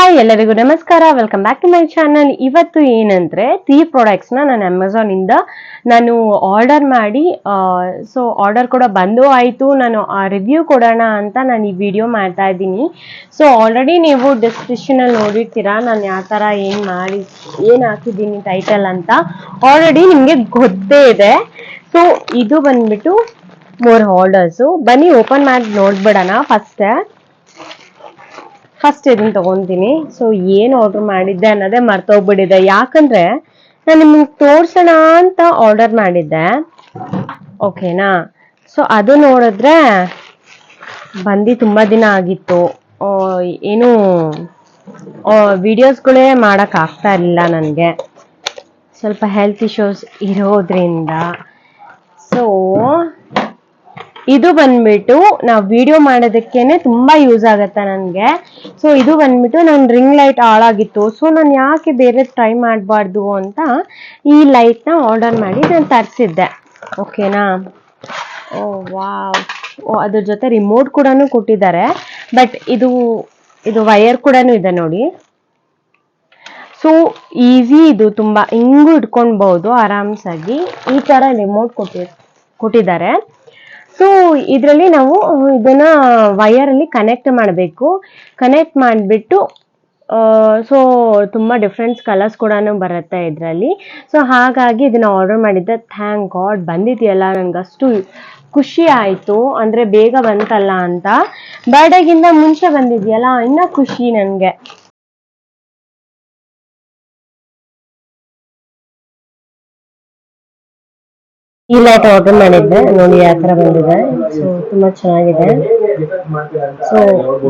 Hi ಎಲ್ಲರಿಗೂ ನಮಸ್ಕಾರ, welcome back to my channel. ಇವತ್ತು ಏನಂದ್ರೆ 3 ಪ್ರಾಡಕ್ಟ್ಸ್ನ ನಾನು ಅಮೆಝಾನ್ ಇಂದ ನಾನು ಆರ್ಡರ್ ಮಾಡಿ ಸೊ ಆರ್ಡರ್ ಕೂಡ ಬಂದು ಆಯಿತು. ನಾನು ಆ ರಿವ್ಯೂ ಕೊಡೋಣ ಅಂತ ನಾನು ಈ ವಿಡಿಯೋ ಮಾಡ್ತಾ ಇದ್ದೀನಿ. ಸೊ ಆಲ್ರೆಡಿ ನೀವು ಡಿಸ್ಕ್ರಿಪ್ಷನಲ್ಲಿ ನೋಡಿರ್ತೀರಾ ನಾನು ಯಾವ ಥರ ಏನು ಹಾಕಿದ್ದೀನಿ ಟೈಟಲ್ ಅಂತ ಆಲ್ರೆಡಿ ನಿಮಗೆ ಗೊತ್ತೇ ಇದೆ. ಸೊ ಇದು ಬಂದ್ಬಿಟ್ಟು 4 ಆರ್ಡರ್ಸು. ಬನ್ನಿ ಓಪನ್ ಮಾಡಿ ನೋಡ್ಬಿಡೋಣ. ಫಸ್ಟ್ ಇದನ್ನ ತಗೊಂತೀನಿ. ಸೊ ಏನು ಆರ್ಡರ್ ಮಾಡಿದ್ದೆ ಅನ್ನೋದೇ ಮರ್ತೋಗ್ಬಿಟ್ಟಿದೆ, ಯಾಕಂದ್ರೆ ನಾನು ನಿಮ್ಗೆ ತೋರ್ಸೋಣ ಅಂತ ಆರ್ಡರ್ ಮಾಡಿದ್ದೆ, ಓಕೆನಾ. ಸೊ ಅದು ನೋಡಿದ್ರೆ ಬಂದು ತುಂಬಾ ದಿನ ಆಗಿತ್ತು. ಏನು ವಿಡಿಯೋಸ್ಗಳೇ ಮಾಡಕ್ ಆಗ್ತಾ ಇರಲಿಲ್ಲ ನನಗೆ, ಸ್ವಲ್ಪ ಹೆಲ್ತ್ ಇಶ್ಯೂಸ್ ಇರೋದ್ರಿಂದ. ಸೊ ಇದು ಬಂದ್ಬಿಟ್ಟು ನಾವು ವಿಡಿಯೋ ಮಾಡೋದಕ್ಕೇನೆ ತುಂಬಾ ಯೂಸ್ ಆಗತ್ತೆ ನನಗೆ. ಸೊ ಇದು ಬಂದ್ಬಿಟ್ಟು ನನ್ನ ರಿಂಗ್ ಲೈಟ್ ಹಾಳಾಗಿತ್ತು. ಸೊ ನಾನು ಯಾಕೆ ಬೇರೆ ಟ್ರೈ ಮಾಡಬಾರ್ದು ಅಂತ ಈ ಲೈಟ್ನ ಆರ್ಡರ್ ಮಾಡಿ ನಾನು ತರಿಸಿದ್ದೆ, ಓಕೆನಾ. ಓ ವಾವ್, ಅದ್ರ ಜೊತೆ ರಿಮೋಟ್ ಕೂಡ ಕೊಟ್ಟಿದ್ದಾರೆ. ಬಟ್ ಇದು ವೈರ್ ಕೂಡ ಇದೆ ನೋಡಿ. ಸೊ ಈಸಿ, ಇದು ತುಂಬಾ ಹಿಂಗೂ ಇಟ್ಕೊಳ್ಬಹುದು ಆರಾಮ್ಸಾಗಿ. ಈ ತರ ರಿಮೋಟ್ ಕೊಟ್ಟಿದ್ದಾರೆ. ಸೊ ಇದರಲ್ಲಿ ನಾವು ಇದನ್ನ ವೈರಲ್ಲಿ ಕನೆಕ್ಟ್ ಮಾಡಬೇಕು. ಕನೆಕ್ಟ್ ಮಾಡಿಬಿಟ್ಟು ಸೊ ತುಂಬಾ ಡಿಫ್ರೆಂಟ್ ಕಲರ್ಸ್ ಕೂಡ ಬರುತ್ತೆ ಇದರಲ್ಲಿ. ಸೊ ಹಾಗಾಗಿ ಇದನ್ನ ಆರ್ಡರ್ ಮಾಡಿದ್ದೆ. ಥ್ಯಾಂಕ್ ಗಾಡ್ ಬಂದಿದೆಯಲ್ಲ, ನನಗಷ್ಟು ಖುಷಿ ಆಯಿತು. ಅಂದರೆ ಬೇಗ ಬಂತಲ್ಲ ಅಂತ. ಬರ್ಡೇಗಿಂತ ಮುಂಚೆ ಬಂದಿದೆಯಲ್ಲ ಇನ್ನೂ ಖುಷಿ ನನಗೆ. ಈ ಲೈಟ್ ಆರ್ಡರ್ ಮಾಡಿದ್ದೆ ನೋಡಿ, ಯಾವ ಥರ ಬಂದಿದೆ. ಸೊ ತುಂಬಾ ಚೆನ್ನಾಗಿದೆ. ಸೊ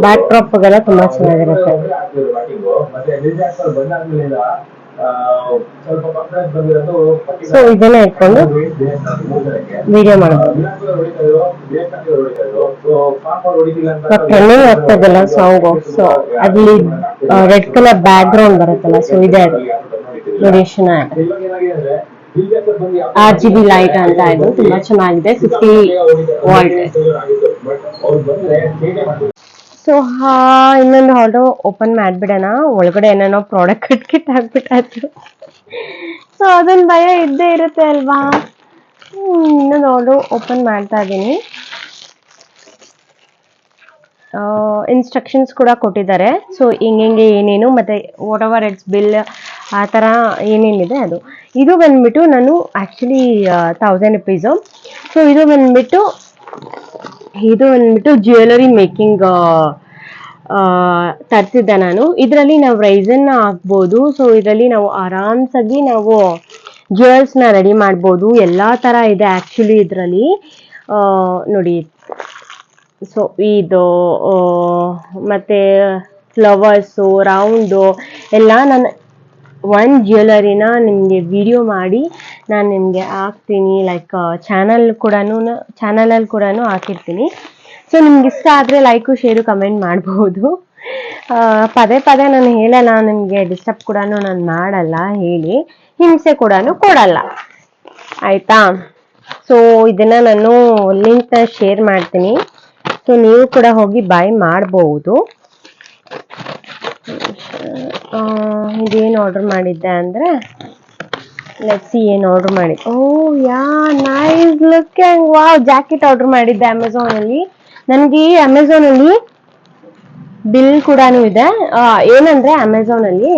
ಬ್ಯಾಕ್ ಡ್ರಾಪ್ಗೆಲ್ಲ ತುಂಬಾ ಚೆನ್ನಾಗಿರುತ್ತೆ. ಸೊ ಇದನ್ನ ಇಟ್ಕೊಂಡು ವಿಡಿಯೋ ಮಾಡ್ಬೋದು. ರನ್ನಿಂಗ್ ಆಗ್ತದಲ್ಲ ಸಾಂಗು. ಸೊ ಅಲ್ಲಿ ರೆಡ್ ಕಲರ್ ಬ್ಯಾಕ್ ಗ್ರೌಂಡ್ ಬರುತ್ತಲ್ಲ, ಸೊ ಇದೆ ಅದು ನೋಡಿ, ಚೆನ್ನಾಗಿದೆ. RGB ಲೈಟ್ ಅಂತ ಇದು ತುಂಬಾ ಚೆನ್ನಾಗಿದೆ. 50 ವಾಲ್ಟ್. ಸೊ ಇನ್ನೊಂದು ಆರ್ಡರ್ ಓಪನ್ ಮಾಡ್ಬಿಡೋಣ. ಒಳಗಡೆ ಏನೇನೋ ಪ್ರಾಡಕ್ಟ್ ಕಿಟ್ ಹಾಕ್ಬಿಟ್ಟಾಯ್ತು. ಸೊ ಅದೊಂದು ಭಯ ಇದ್ದೇ ಇರುತ್ತೆ ಅಲ್ವಾ. ಇನ್ನೊಂದು ಆರ್ಡರ್ ಓಪನ್ ಮಾಡ್ತಾ ಇದ್ದೀನಿ. ಇನ್ಸ್ಟ್ರಕ್ಷನ್ಸ್ ಕೂಡ ಕೊಟ್ಟಿದ್ದಾರೆ. ಸೊ ಹಿಂಗೆ ಏನೇನು ಮತ್ತೆ ವಾಟ್ ಎವರ್ ಇಟ್ಸ್ ಬಿಲ್ ಆ ಥರ ಏನೇನಿದೆ ಅದು. ಇದು ಬಂದ್ಬಿಟ್ಟು ನಾನು ಆ್ಯಕ್ಚುಲಿ 1000 ರುಪೀಸು. ಸೊ ಇದು ಬಂದ್ಬಿಟ್ಟು ಜ್ಯುವೆಲರಿ ಮೇಕಿಂಗ್ ತರಿಸಿದ್ದೆ ನಾನು. ಇದರಲ್ಲಿ ನಾವು ರೈಸನ್ನ ಹಾಕ್ಬೋದು. ಸೊ ಇದರಲ್ಲಿ ನಾವು ಆರಾಮ್ಸಾಗಿ ನಾವು ಜ್ಯುವೆಲ್ಸ್ನ ರೆಡಿ ಮಾಡ್ಬೋದು. ಎಲ್ಲ ಥರ ಇದೆ ಆ್ಯಕ್ಚುಲಿ ಇದರಲ್ಲಿ ನೋಡಿ. ಸೊ ಇದು ಮತ್ತೆ ಫ್ಲವರ್ಸು, ರೌಂಡು ಎಲ್ಲ ನಾನು ಒಂದು ಜ್ಯುವೆಲರಿನ ನಿಮಗೆ ವಿಡಿಯೋ ಮಾಡಿ ನಾನು ನಿಮಗೆ ಹಾಕ್ತೀನಿ. ಲೈಕ್ ಚಾನಲಲ್ಲಿ ಕೂಡ ಹಾಕಿರ್ತೀನಿ. ಸೊ ನಿಮ್ಗೆ ಇಷ್ಟ ಆದರೆ ಲೈಕು, ಶೇರು, ಕಮೆಂಟ್ ಮಾಡ್ಬೋದು. ಪದೇ ನಾನು ಹೇಳಲ್ಲ, ನಿಮಗೆ ಡಿಸ್ಟರ್ಬ್ ಕೂಡ ನಾನು ಮಾಡಲ್ಲ, ಹೇಳಿ ಹಿಂಸೆ ಕೂಡ ಕೊಡಲ್ಲ, ಆಯಿತಾ. ಸೊ ಇದನ್ನು ನಾನು ಲಿಂಕ್ನ ಶೇರ್ ಮಾಡ್ತೀನಿ. ಸೊ ನೀವು ಕೂಡ ಹೋಗಿ ಬೈ ಮಾಡಬಹುದು. ಇದೇನು ಆರ್ಡರ್ ಮಾಡಿದ್ದೆ ಅಂದರೆ ಲೆಟ್ಸ್ ಸಿ ಏನು ಆರ್ಡರ್ ಮಾಡಿದ್ದೆ. Oh yeah nice looking, wow, jacket order ಮಾಡಿದ್ದೆ ಅಮೆಝಾನಲ್ಲಿ. ನನಗೆ ಅಮೆಝಾನಲ್ಲಿ ಬಿಲ್ ಕೂಡ ಇದೆ. ಏನಂದರೆ ಅಮೆಝಾನಲ್ಲಿ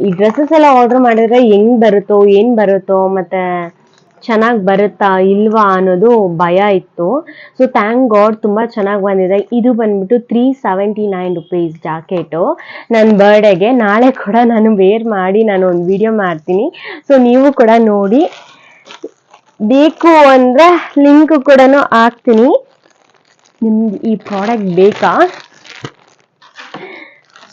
ಈ ಡ್ರೆಸ್ಸಸ್ ಎಲ್ಲ ಆರ್ಡರ್ ಮಾಡಿದ್ರೆ ಹೆಂಗ್ ಬರುತ್ತೋ ಏನು ಬರುತ್ತೋ ಮತ್ತೆ ಚೆನ್ನಾಗಿ ಬರುತ್ತಾ ಇಲ್ವಾ ಅನ್ನೋದು ಭಯ ಇತ್ತು. ಸೊ ಥ್ಯಾಂಕ್ ಗಾಡ್ ತುಂಬ ಚೆನ್ನಾಗಿ ಬಂದಿದೆ. ಇದು ಬಂದ್ಬಿಟ್ಟು 379 ರುಪೀಸ್ ಜಾಕೆಟು. ನನ್ನ ಬರ್ಡೇಗೆ ನಾಳೆ ಕೂಡ ನಾನು ವೇರ್ ಮಾಡಿ ನಾನು ಒಂದು ವಿಡಿಯೋ ಮಾಡ್ತೀನಿ. ಸೊ ನೀವು ಕೂಡ ನೋಡಿ, ಬೇಕು ಅಂದರೆ ಲಿಂಕ್ ಕೂಡ ಹಾಕ್ತೀನಿ. ನಿಮ್ಗೆ ಈ ಪ್ರಾಡಕ್ಟ್ ಬೇಕಾ?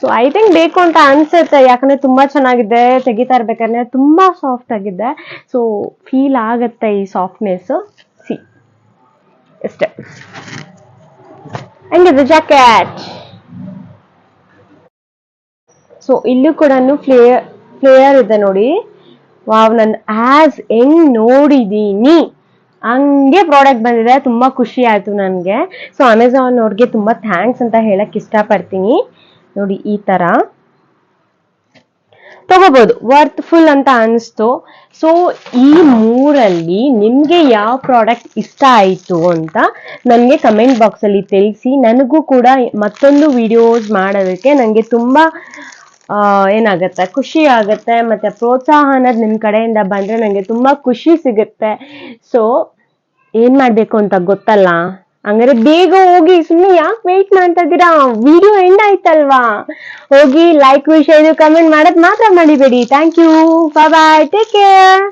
ಸೊ ಐ ಥಿಂಕ್ ಬೇಕು ಅಂತ ಅನ್ಸುತ್ತೆ, ಯಾಕಂದ್ರೆ ತುಂಬಾ ಚೆನ್ನಾಗಿದೆ. ತೆಗಿತಾ ಇರ್ಬೇಕಾದ್ರೆ ತುಂಬಾ ಸಾಫ್ಟ್ ಆಗಿದೆ. ಸೊ ಫೀಲ್ ಆಗತ್ತೆ ಈ ಸಾಫ್ಟ್ನೆಸ್. ಸಿ ಅಷ್ಟೇ. ಹೆಂಗಿದೆ ಜಾಕೆಟ್? ಸೊ ಇಲ್ಲೂ ಕೂಡ ಫ್ಲೇಯರ್ ಇದೆ ನೋಡಿ. ವಾವ್, ನಾನು ಹೆಂಗ್ ನೋಡಿದೀನಿ ಹಂಗೆ ಪ್ರಾಡಕ್ಟ್ ಬಂದಿದೆ. ತುಂಬಾ ಖುಷಿ ಆಯ್ತು ನನಗೆ. ಸೊ ಅಮೆಝಾನ್ ಅವ್ರಿಗೆ ತುಂಬಾ ಥ್ಯಾಂಕ್ಸ್ ಅಂತ ಹೇಳಕ್ ಇಷ್ಟಪಡ್ತೀನಿ. ನೋಡಿ ಈ ತರ ತಗೋಬಹುದು, ವರ್ತ್ಫುಲ್ ಅಂತ ಅನಿಸ್ತು. ಸೊ ಈ ಮೂರಲ್ಲಿ ನಿಮ್ಗೆ ಯಾವ ಪ್ರಾಡಕ್ಟ್ ಇಷ್ಟ ಆಯ್ತು ಅಂತ ನನಗೆ ಕಮೆಂಟ್ ಬಾಕ್ಸ್ ಅಲ್ಲಿ ತಿಳಿಸಿ. ನನಗೂ ಕೂಡ ಮತ್ತೊಂದು ವಿಡಿಯೋಸ್ ಮಾಡೋದಕ್ಕೆ ನನಗೆ ತುಂಬಾ ಏನಾಗತ್ತೆ, ಖುಷಿ ಆಗತ್ತೆ. ಮತ್ತೆ ಪ್ರೋತ್ಸಾಹ ಅನ್ನೋದು ನಿಮ್ ಕಡೆಯಿಂದ ಬಂದ್ರೆ ನನಗೆ ತುಂಬಾ ಖುಷಿ ಸಿಗುತ್ತೆ. ಸೊ ಏನ್ ಮಾಡ್ಬೇಕು ಅಂತ ಗೊತ್ತಲ್ಲ, ಹಂಗಾರೆ ಬೇಗ ಹೋಗಿ, ಸುಮ್ಮನೆ ಯಾಕೆ ವೆಯ್ಟ್ ಮಾಡ್ತಾ ಇದ್ದೀರಾ, ವಿಡಿಯೋ ಎಂಡ್ ಆಯ್ತಲ್ವಾ, ಹೋಗಿ ಲೈಕ್, ವಿಷಯ, ಕಮೆಂಟ್ ಮಾಡೋದ್ ಮಾತ್ರ ಮರಿಬೇಡಿ. Thank you, bye bye, take care.